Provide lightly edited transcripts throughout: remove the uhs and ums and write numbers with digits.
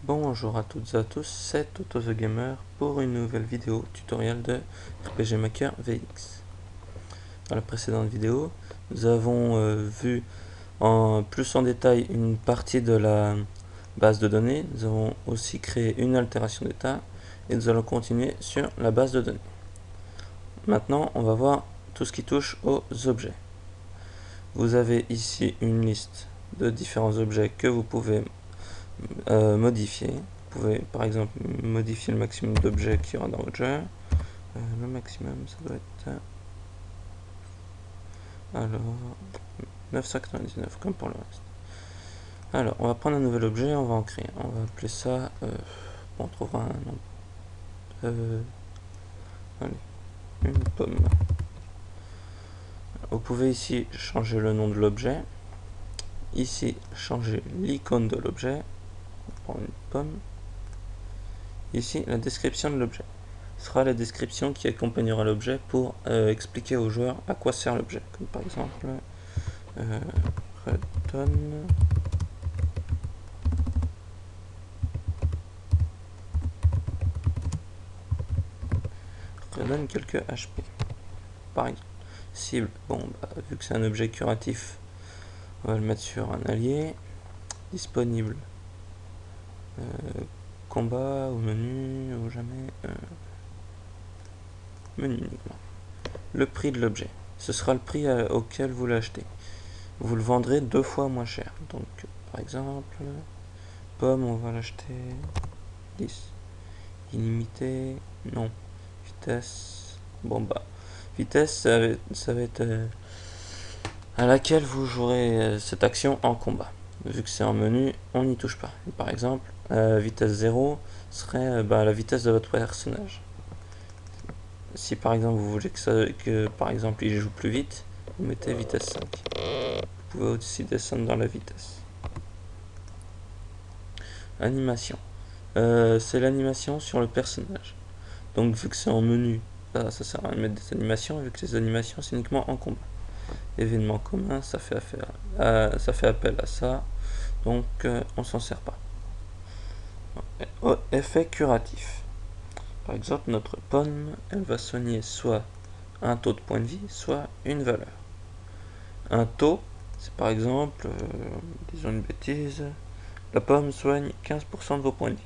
Bonjour à toutes et à tous, c'est Toto the Gamer pour une nouvelle vidéo tutoriel de RPG Maker VX. Dans la précédente vidéo, nous avons vu plus en détail une partie de la base de données. Nous avons aussi créé une altération d'état et nous allons continuer sur la base de données. Maintenant, on va voir tout ce qui touche aux objets. Vous avez ici une liste de différents objets que vous pouvez modifier. Vous pouvez par exemple modifier le maximum d'objets qu'il y aura dans votre jeu. Le maximum, ça doit être alors 999 comme pour le reste. Alors, on va prendre un nouvel objet, on va en créer. On va appeler ça. On trouvera un nom. Allez, une pomme. Vous pouvez ici changer le nom de l'objet. Ici, changer l'icône de l'objet. On prend une pomme. Ici, la description de l'objet sera la description qui accompagnera l'objet pour expliquer aux joueurs à quoi sert l'objet. Comme par exemple, redonne quelques HP. Par exemple, cible, bon, vu que c'est un objet curatif, on va le mettre sur un allié. Disponible, combat ou menu ou jamais, menu uniquement. Le prix de l'objet, ce sera le prix auquel vous l'achetez. Vous le vendrez 2 fois moins cher. Donc par exemple, pomme, on va l'acheter 10. Illimité, non. Vitesse, bon bah, vitesse, ça va être à laquelle vous jouerez cette action en combat. Vu que c'est en menu, on n'y touche pas. Et par exemple, vitesse 0 serait la vitesse de votre personnage. Si par exemple vous voulez que par exemple il joue plus vite, vous mettez vitesse 5. Vous pouvez aussi descendre dans la vitesse. Animation. C'est l'animation sur le personnage. Donc vu que c'est en menu, ça sert à rien de mettre des animations, vu que les animations c'est uniquement en combat. Événement commun, ça fait appel à ça, donc on s'en sert pas. Effet curatif. Par exemple, notre pomme, elle va soigner soit un taux de points de vie, soit une valeur. Un taux, c'est par exemple, disons une bêtise, la pomme soigne 15% de vos points de vie.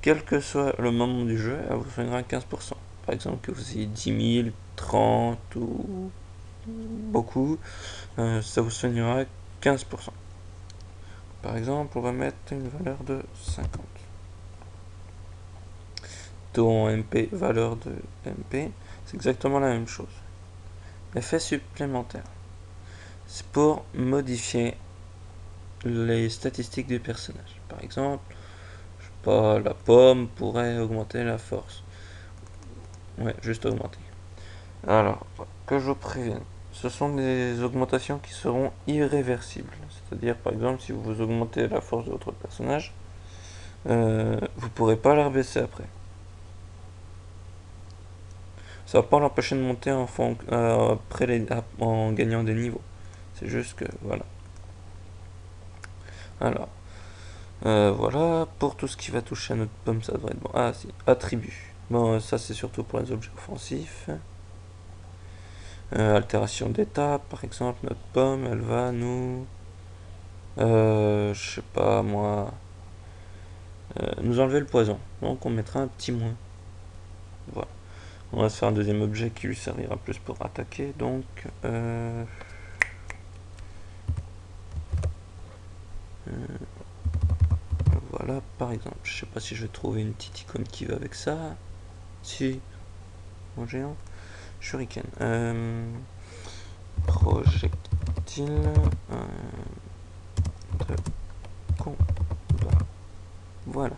Quel que soit le moment du jeu, elle vous soignera 15%. Par exemple, que vous ayez 10 000, 30 ou beaucoup, ça vous soignera 15%. Par exemple, on va mettre une valeur de 50. Taux en MP, valeur de MP, c'est exactement la même chose. Effet supplémentaire, c'est pour modifier les statistiques du personnage. Par exemple, je sais pas, la pomme pourrait augmenter la force. Ouais, juste augmenter. Alors, que je vous prévienne, ce sont des augmentations qui seront irréversibles. C'est-à-dire, par exemple, si vous augmentez la force de votre personnage, vous ne pourrez pas la rebaisser après. Ça va pas l'empêcher de monter en gagnant des niveaux. C'est juste que, voilà. Alors, voilà, pour tout ce qui va toucher à notre pomme, ça devrait être bon. Ah, si, attribut. Bon, ça c'est surtout pour les objets offensifs. Altération d'état, par exemple, notre pomme, elle va nous... je sais pas, moi... nous enlever le poison. Donc on mettra un petit moins. Voilà. On va se faire un deuxième objet qui lui servira plus pour attaquer. Donc... voilà, par exemple. Je sais pas si je vais trouver une petite icône qui va avec ça. Si. Mon géant. Shuriken. Projectile de combat. Voilà.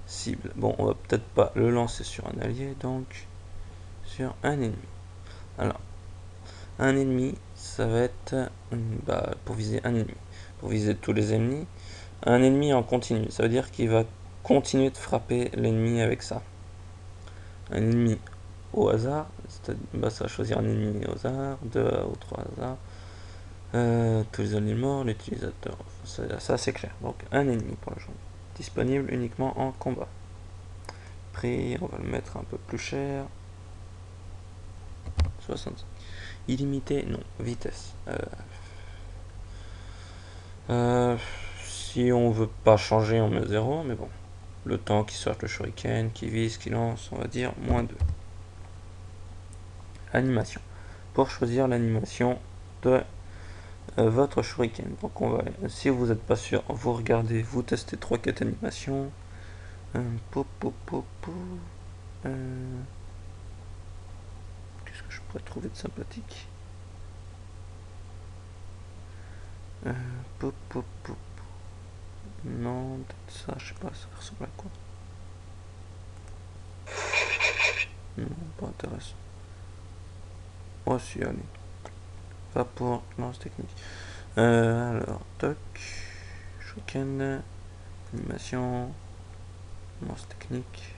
Cible. Bon, on va peut-être pas le lancer sur un allié, donc sur un ennemi. Alors, un ennemi, ça va être pour viser un ennemi. Pour viser tous les ennemis, un ennemi en continu. Ça veut dire qu'il va continuer de frapper l'ennemi avec ça. Un ennemi au hasard, ça va choisir un ennemi au hasard, 2 ou 3 hasards. Tous les animaux, l'utilisateur, ça c'est clair. Donc un ennemi pour le joueur. Disponible uniquement en combat. Prix, on va le mettre un peu plus cher. 60. Illimité, non. Vitesse. Si on veut pas changer, on met 0, mais bon. Le temps qui sorte le shuriken, qui vise, qui lance, on va dire -2. Animation. Pour choisir l'animation de votre shuriken. Donc on va, si vous n'êtes pas sûr, vous regardez, vous testez 3-4 animations. Qu'est-ce que je pourrais trouver de sympathique? Non, peut-être ça, je sais pas, ça ressemble à quoi? Non, pas intéressant. Oh si, allez. Pas pour lance technique. Alors, toc, shuriken, animation, lance technique.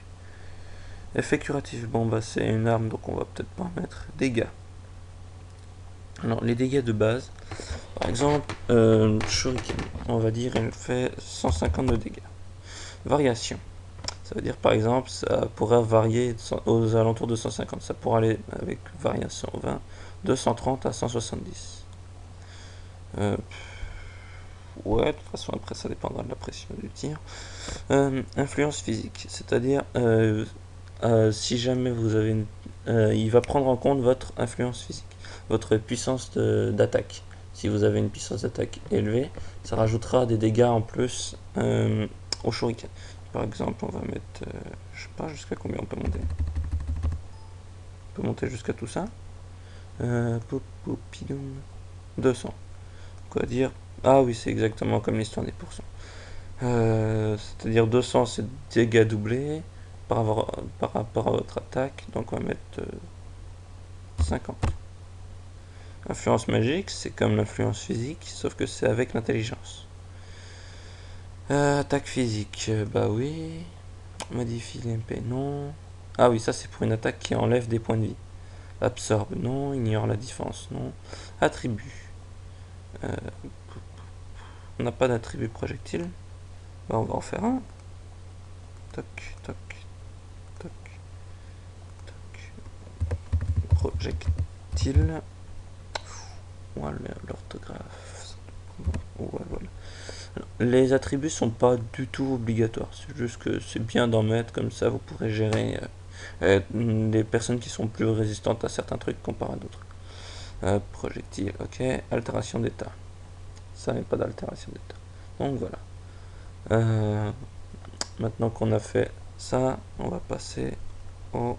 Effet curatif, bon bah c'est une arme donc on va peut-être pas en mettre. Dégâts. Alors les dégâts de base, par exemple, shuriken, on va dire elle fait 150 de dégâts. Variation. Ça veut dire par exemple, ça pourrait varier aux alentours de 150. Ça pourrait aller avec variation 20, de 130 à 170. Ouais, de toute façon après ça dépendra de la pression du tir. Influence physique, c'est-à-dire si jamais vous avez il va prendre en compte votre influence physique, votre puissance d'attaque. Si vous avez une puissance d'attaque élevée, ça rajoutera des dégâts en plus au shuriken. Par exemple, on va mettre, je sais pas jusqu'à combien on peut monter. On peut monter jusqu'à tout ça. 200. Quoi dire? Ah oui, c'est exactement comme l'histoire des pourcents. C'est-à-dire 200 c'est dégâts doublés par rapport à votre attaque, donc on va mettre 50. Influence magique, c'est comme l'influence physique, sauf que c'est avec l'intelligence. Attaque physique, bah oui. Modifie l'MP, non. Ah oui, ça c'est pour une attaque qui enlève des points de vie. Absorbe, non. Ignore la défense, non. Attribut. On n'a pas d'attribut projectile. Bah, on va en faire un. Toc, toc, toc, toc. Projectile. Voilà l'orthographe. Ouais, voilà. Les attributs sont pas du tout obligatoires. C'est juste que c'est bien d'en mettre, comme ça vous pourrez gérer les personnes qui sont plus résistantes à certains trucs comparé à d'autres. Projectile, ok. Altération d'état. Ça n'est pas d'altération d'état. Donc voilà. Maintenant qu'on a fait ça, on va passer aux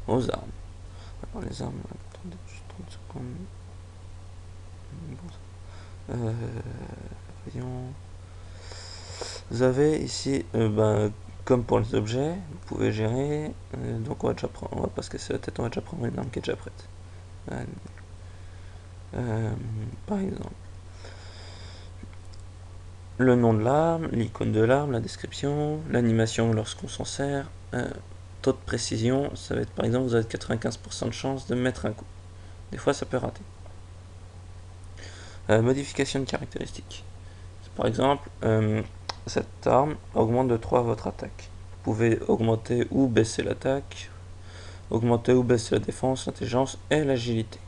armes. Alors les armes, attendez juste 30 secondes. Voyons. Vous avez ici, comme pour les objets, vous pouvez gérer. Donc on va pas se casser la tête, on va déjà prendre une arme qui est déjà prête. Par exemple, le nom de l'arme, l'icône de l'arme, la description, l'animation lorsqu'on s'en sert, taux de précision, ça va être par exemple, vous avez 95% de chance de mettre un coup. Des fois ça peut rater. Modification de caractéristiques. Par exemple, cette arme augmente de 3 votre attaque. Vous pouvez augmenter ou baisser l'attaque, augmenter ou baisser la défense, l'intelligence et l'agilité.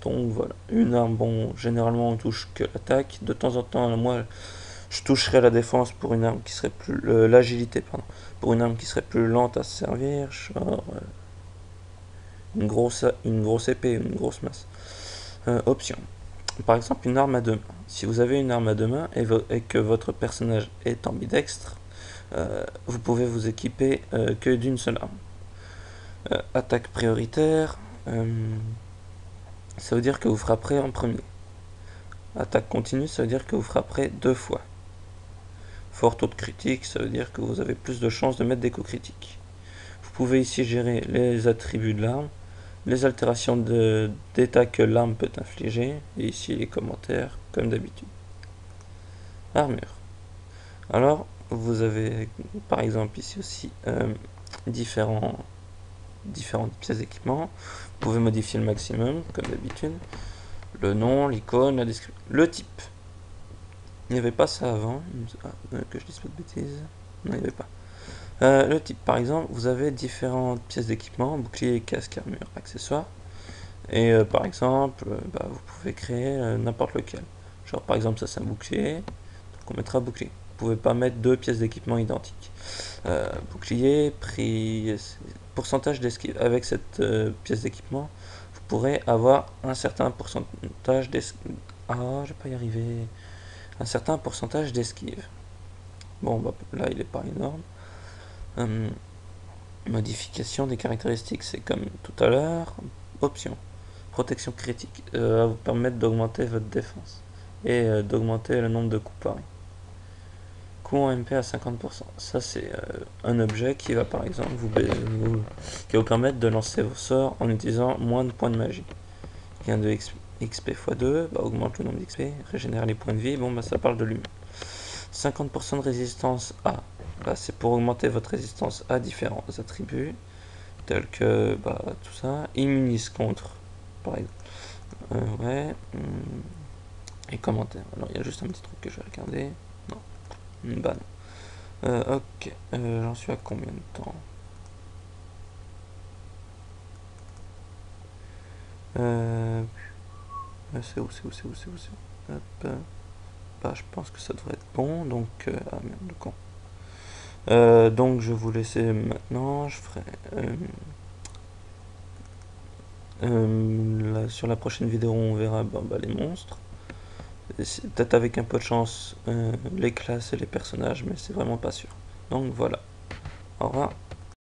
Donc voilà, une arme, bon, généralement on touche que l'attaque. De temps en temps, moi, je toucherai la défense pour une arme qui serait plus l'agilité, pardon, pour une arme qui serait plus lente à se servir, genre une grosse épée, une grosse masse. Option. Par exemple, une arme à deux mains. Si vous avez une arme à deux mains et que votre personnage est ambidextre, vous pouvez vous équiper que d'une seule arme. Attaque prioritaire, ça veut dire que vous frapperez en premier. Attaque continue, ça veut dire que vous frapperez 2 fois. Fort taux de critique, ça veut dire que vous avez plus de chances de mettre des coups critiques. Vous pouvez ici gérer les attributs de l'arme, les altérations d'état que l'arme peut infliger, et ici les commentaires, comme d'habitude. Armure. Alors, vous avez par exemple ici aussi différents pièces d'équipement. Vous pouvez modifier le maximum, comme d'habitude. Le nom, l'icône, la description. Le type. Il n'y avait pas ça avant. Que je dise pas de bêtises. Non, il n'y avait pas. Le type, par exemple, vous avez différentes pièces d'équipement, bouclier, casque, armure, accessoires. Et par exemple, vous pouvez créer n'importe lequel. Genre par exemple ça c'est un bouclier, donc on mettra bouclier. Vous pouvez pas mettre deux pièces d'équipement identiques. Bouclier, prix, pourcentage d'esquive. Avec cette pièce d'équipement, vous pourrez avoir un certain pourcentage d'esquive. Ah, je vais pas y arriver. Un certain pourcentage d'esquive. Bon, bah, là il est pas énorme. Modification des caractéristiques, c'est comme tout à l'heure. Option. Protection critique va vous permettre d'augmenter votre défense et d'augmenter le nombre de coups parés. Coup en MP à 50%. Ça c'est un objet qui va par exemple qui va vous permettre de lancer vos sorts en utilisant moins de points de magie. Gain de XP x2, augmente le nombre d'XP, régénère les points de vie, ça parle de lui-même. 50% de résistance A, c'est pour augmenter votre résistance à différents attributs, tels que tout ça, immunise contre, par exemple. Ouais. Et commentaires. Alors il y a juste un petit truc que je vais regarder. Non. Bah non. Ok. J'en suis à combien de temps? C'est où? Hop. Je pense que ça devrait être bon. Donc. Ah merde, le con. Donc je vais vous laisser maintenant. Je ferai. Sur la prochaine vidéo, on verra les monstres. Peut-être avec un peu de chance les classes et les personnages, mais c'est vraiment pas sûr. Donc voilà. Au revoir.